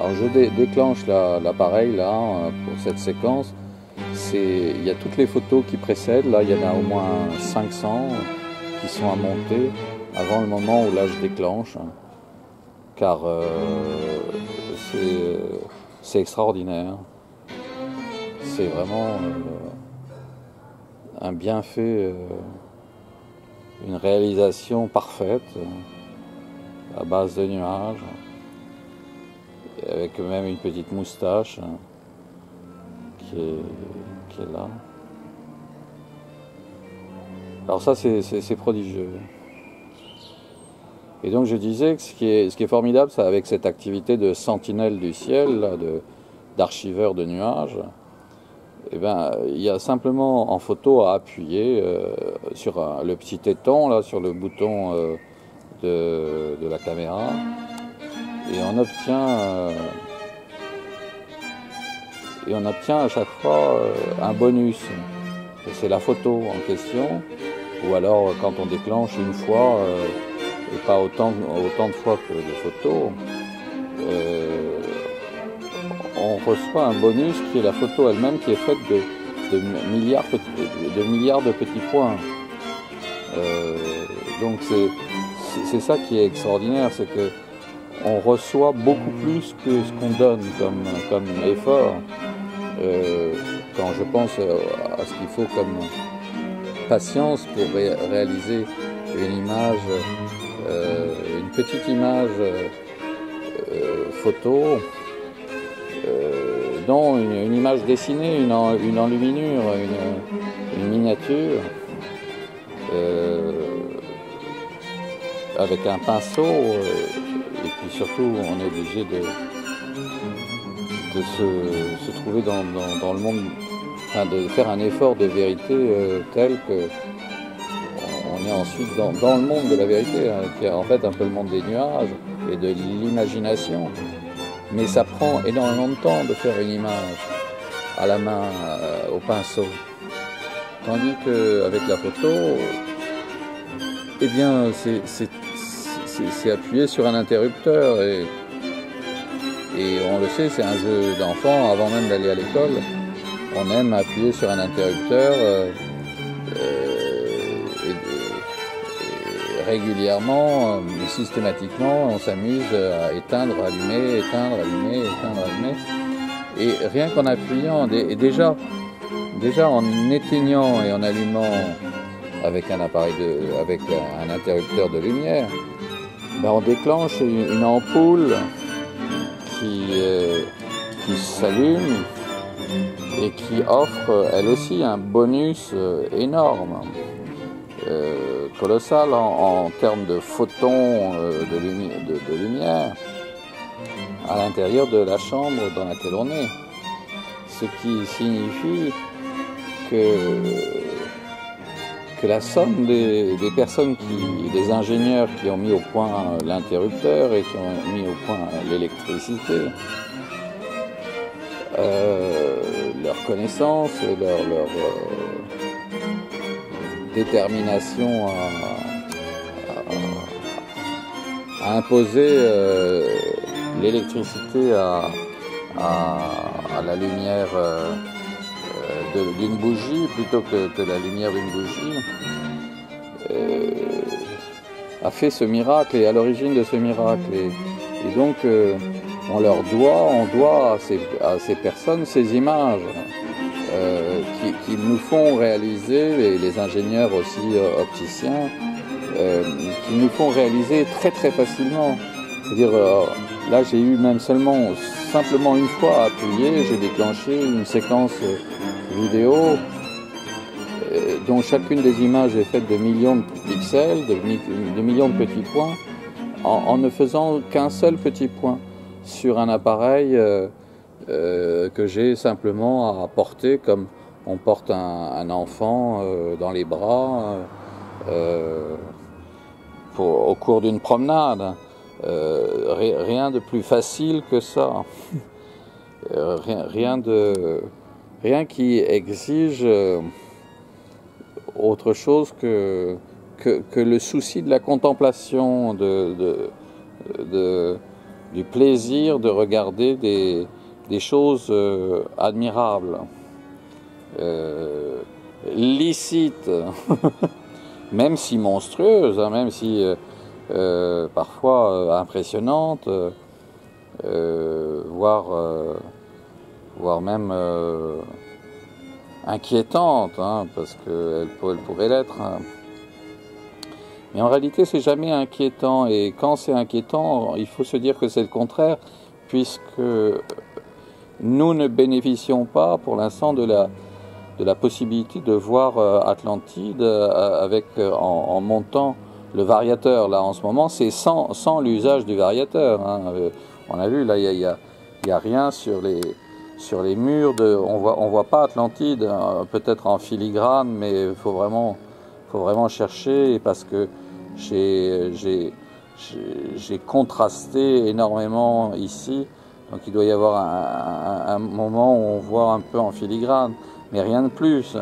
Alors je déclenche l'appareil là pour cette séquence. Il y a toutes les photos qui précèdent. Là, il y en a au moins 500 qui sont à monter avant le moment où là je déclenche. Car c'est extraordinaire. C'est vraiment un bienfait, une réalisation parfaite à base de nuages, avec même une petite moustache qui est là. Alors ça, c'est prodigieux. Et donc je disais que ce qui est formidable, c'est avec cette activité de sentinelle du ciel, d'archiveur de nuages, eh ben, il y a simplement en photo à appuyer sur le petit téton, là, sur le bouton de la caméra, et on obtient à chaque fois un bonus. C'est la photo en question, ou alors quand on déclenche une fois, et pas autant de fois que de photos, on reçoit un bonus qui est la photo elle-même, qui est faite de milliards de petits points. Donc c'est ça qui est extraordinaire, c'est que on reçoit beaucoup plus que ce qu'on donne comme effort. Quand je pense à ce qu'il faut comme patience pour réaliser une image, une petite image photo, non, une image dessinée, une enluminure, une miniature, avec un pinceau, et puis surtout on est obligé de se trouver dans le monde, enfin de faire un effort de vérité tel que on est ensuite dans le monde de la vérité, qui est en fait un peu le monde des nuages et de l'imagination. Mais ça prend énormément de temps de faire une image à la main, au pinceau. Tandis qu'avec la photo, eh bien, c'est appuyé sur un interrupteur. Et on le sait, c'est un jeu d'enfant, avant même d'aller à l'école. On aime appuyer sur un interrupteur et régulièrement, systématiquement, on s'amuse à éteindre, allumer, éteindre, allumer, éteindre, allumer. Et rien qu'en appuyant, et déjà en éteignant et en allumant avec un appareil avec un interrupteur de lumière, ben on déclenche une ampoule qui s'allume et qui offre elle aussi un bonus énorme, colossal en termes de photons de lumière à l'intérieur de la chambre dans laquelle on est. Ce qui signifie que la somme des personnes, des ingénieurs qui ont mis au point l'interrupteur et qui ont mis au point l'électricité, leur connaissance, leur détermination à imposer l'électricité à la lumière d'une bougie plutôt que la lumière d'une bougie, a fait ce miracle et à l'origine de ce miracle. Et donc on doit à ces personnes ces images qui nous font réaliser, et les ingénieurs aussi opticiens, qui nous font réaliser très très facilement. C'est-à-dire, là j'ai eu même simplement une fois à appuyer, j'ai déclenché une séquence vidéo dont chacune des images est faite de millions de pixels, de millions de petits points, en ne faisant qu'un seul petit point sur un appareil que j'ai simplement à porter comme on porte un enfant dans les bras au cours d'une promenade. Rien de plus facile que ça. Rien qui exige autre chose que le souci de la contemplation, de du plaisir de regarder des choses admirables, licites, même si monstrueuses, hein, même si parfois impressionnantes, voire même inquiétantes, hein, parce qu'elles pourraient l'être. Hein. Mais en réalité, c'est jamais inquiétant. Et quand c'est inquiétant, il faut se dire que c'est le contraire, puisque nous ne bénéficions pas, pour l'instant, de la possibilité de voir Atlantide en montant le variateur. Là, en ce moment, c'est sans l'usage du variateur. Hein. On a vu, là, il y a rien sur les murs. On voit pas Atlantide, peut-être en filigrane, mais il faut vraiment chercher, parce que j'ai contrasté énormément ici, donc il doit y avoir un moment où on voit un peu en filigrane, mais rien de plus.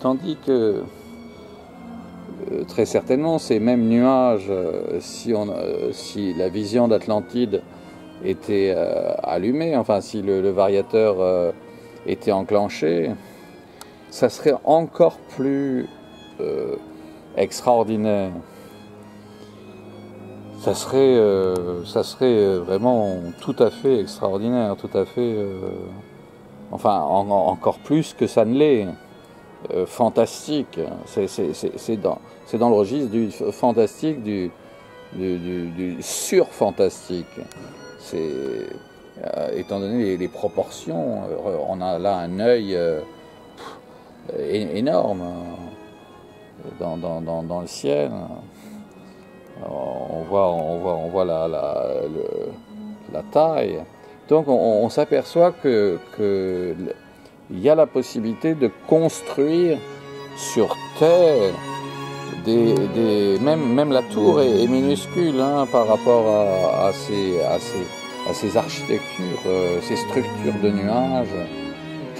Tandis que très certainement ces mêmes nuages, si la vision d'Atlantide était allumée, enfin si le variateur était enclenché, ça serait encore plus extraordinaire. Ça serait vraiment tout à fait extraordinaire, tout à fait, enfin encore plus que ça ne l'est, fantastique. C'est dans le registre du fantastique, du surfantastique. Étant donné les proportions, on a là un œil énorme dans le ciel. On voit la taille. Donc on s'aperçoit que il y a la possibilité de construire sur Terre même la tour est minuscule, hein, par rapport à ces architectures, ces structures de nuages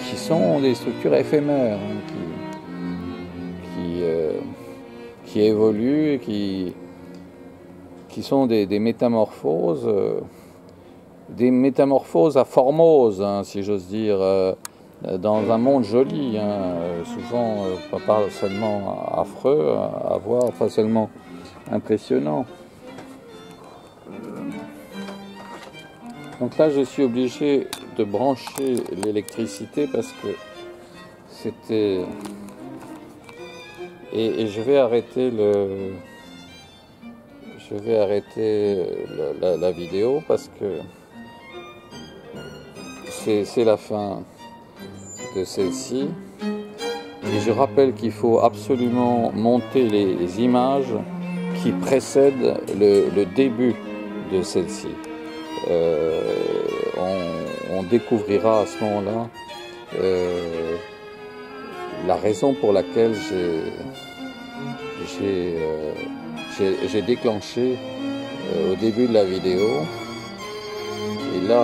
qui sont des structures éphémères, hein, qui évoluent et qui sont des métamorphoses, à Formose, hein, si j'ose dire, dans un monde joli, hein, souvent pas seulement affreux à voir, pas seulement impressionnant. Donc là, je suis obligé de brancher l'électricité parce que c'était... Et je vais arrêter la vidéo parce que c'est la fin de celle-ci. Et je rappelle qu'il faut absolument monter les images qui précèdent le début de celle-ci. On découvrira à ce moment-là la raison pour laquelle j'ai déclenché au début de la vidéo. Et là,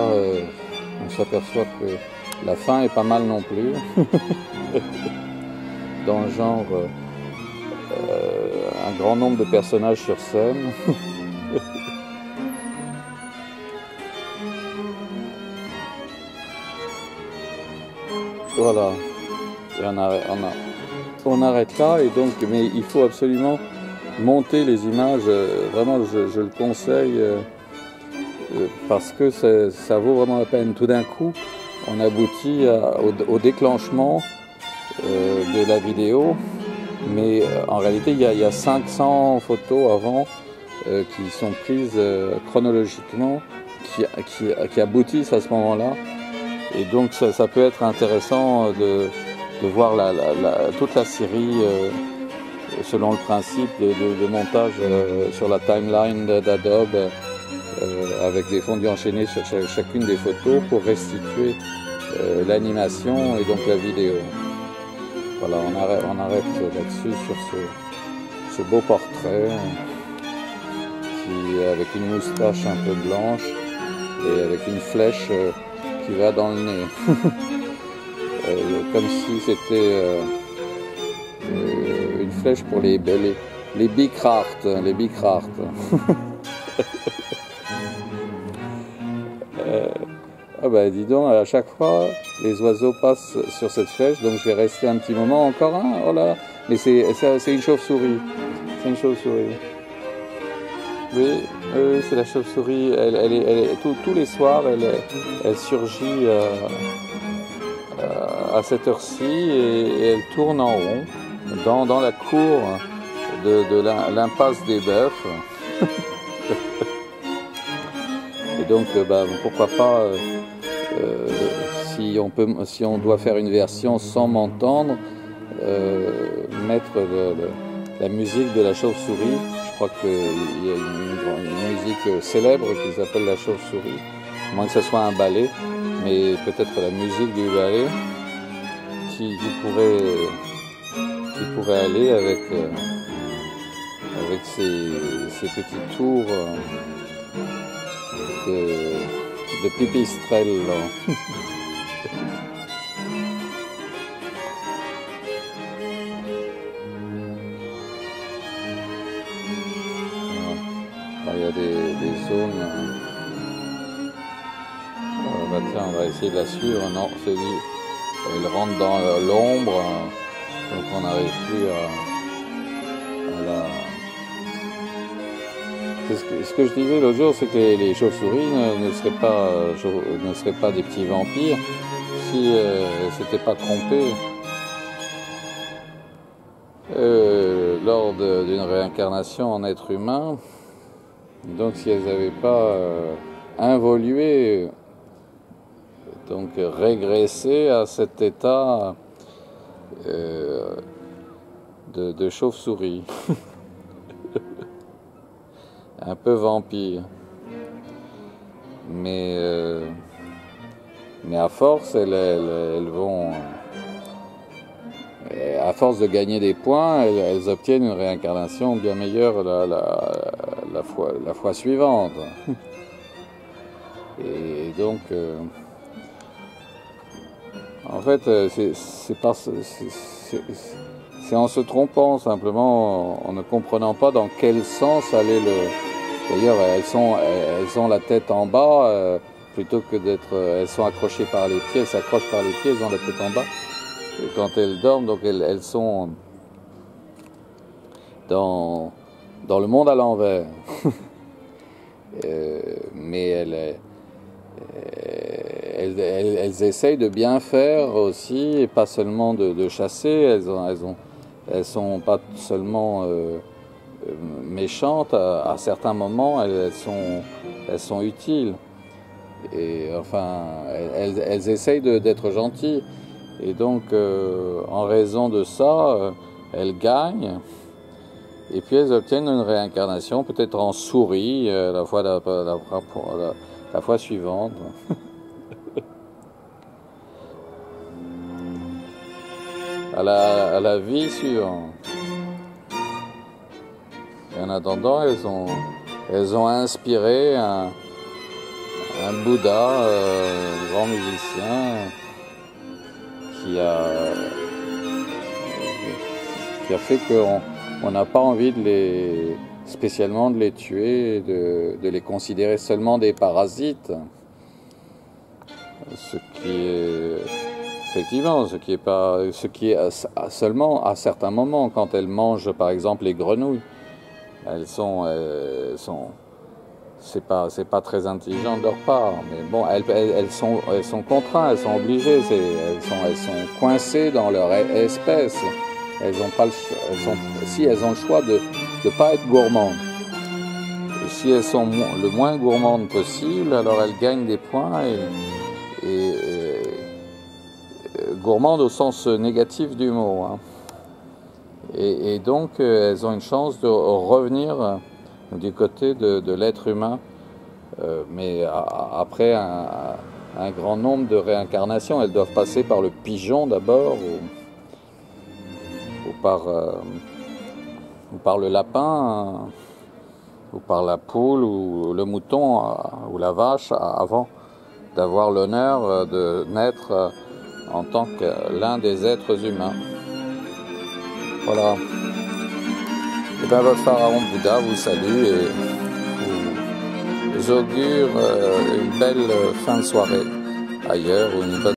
on s'aperçoit que la fin est pas mal non plus. Dans le genre, un grand nombre de personnages sur scène. Voilà. Et on arrête là. Et donc, mais il faut absolument monter les images. Vraiment, je le conseille parce que ça vaut vraiment la peine. Tout d'un coup, on aboutit au déclenchement de la vidéo, mais en réalité il y a 500 photos avant qui sont prises chronologiquement, qui aboutissent à ce moment-là, et donc ça peut être intéressant de voir toute la série selon le principe de montage sur la timeline d'Adobe, avec des fondus enchaînés sur chacune des photos pour restituer l'animation et donc la vidéo. Voilà, on arrête là-dessus sur ce beau portrait qui, avec une moustache un peu blanche et avec une flèche qui va dans le nez. Comme si c'était une flèche pour les Bicrart. Ah bah dis donc, à chaque fois, les oiseaux passent sur cette flèche, donc je vais rester un petit moment. Encore un, oh là. Mais c'est une chauve-souris. C'est une chauve-souris. Oui, c'est la chauve-souris. Tous les soirs, elle surgit à cette heure-ci et elle tourne en rond dans la cour de l'impasse des bœufs. Et donc, pourquoi pas, si on doit faire une version sans m'entendre, mettre la musique de la chauve-souris. Je crois qu'il y a une musique célèbre qui s'appelle la chauve-souris, à moins que ce soit un ballet, mais peut-être la musique du ballet qui pourrait aller avec ces petits tours de pipistrelle. Il y a des zones. Tiens, on va essayer de la suivre. Non, c'est dit. Elle rentre dans l'ombre, donc on n'arrive plus à la. Ce que je disais l'autre jour, c'est que les chauves-souris ne seraient pas des petits vampires si elles ne s'étaient pas trompées lors d'une réincarnation en être humain. Donc si elles n'avaient pas involué, donc régressé à cet état de chauve-souris, un peu vampire. Mais à force, elles vont, à force de gagner des points, elles obtiennent une réincarnation bien meilleure la fois suivante. Et donc, en fait, c'est en se trompant simplement, en ne comprenant pas dans quel sens allait le. D'ailleurs, elles ont la tête en bas, plutôt que d'être. Elles sont accrochées par les pieds, elles s'accrochent par les pieds, elles ont la tête en bas. Et quand elles dorment, donc elles sont dans le monde à l'envers. Mais elles essayent de bien faire aussi, et pas seulement de chasser. Elles sont pas seulement méchantes. À certains moments, elles sont utiles. Et enfin, elles essayent d'être gentilles. Et donc, en raison de ça, elles gagnent. Et puis elles obtiennent une réincarnation, peut-être en souris, la fois suivante. à la vie suivante. Et en attendant, elles ont inspiré un Bouddha, un grand musicien, qui a fait qu'on n'a pas envie spécialement de les tuer, de les considérer seulement des parasites. Ce qui est seulement à certains moments, quand elles mangent par exemple les grenouilles, c'est pas très intelligent de leur part, mais bon, elles sont contraintes, elles sont obligées, elles sont coincées dans leur espèce. Si elles ont le choix de ne pas être gourmandes, si elles sont le moins gourmandes possible, alors elles gagnent des points et gourmandes au sens négatif du mot. Hein. Et donc elles ont une chance de revenir du côté de l'être humain, mais après un grand nombre de réincarnations. Elles doivent passer par le pigeon d'abord, ou par le lapin, ou par la poule, ou le mouton, ou la vache, avant d'avoir l'honneur de naître en tant que l'un des êtres humains. Voilà. Et bien votre pharaon Bouddha vous salue et j'augure une belle fin de soirée ailleurs ou une bonne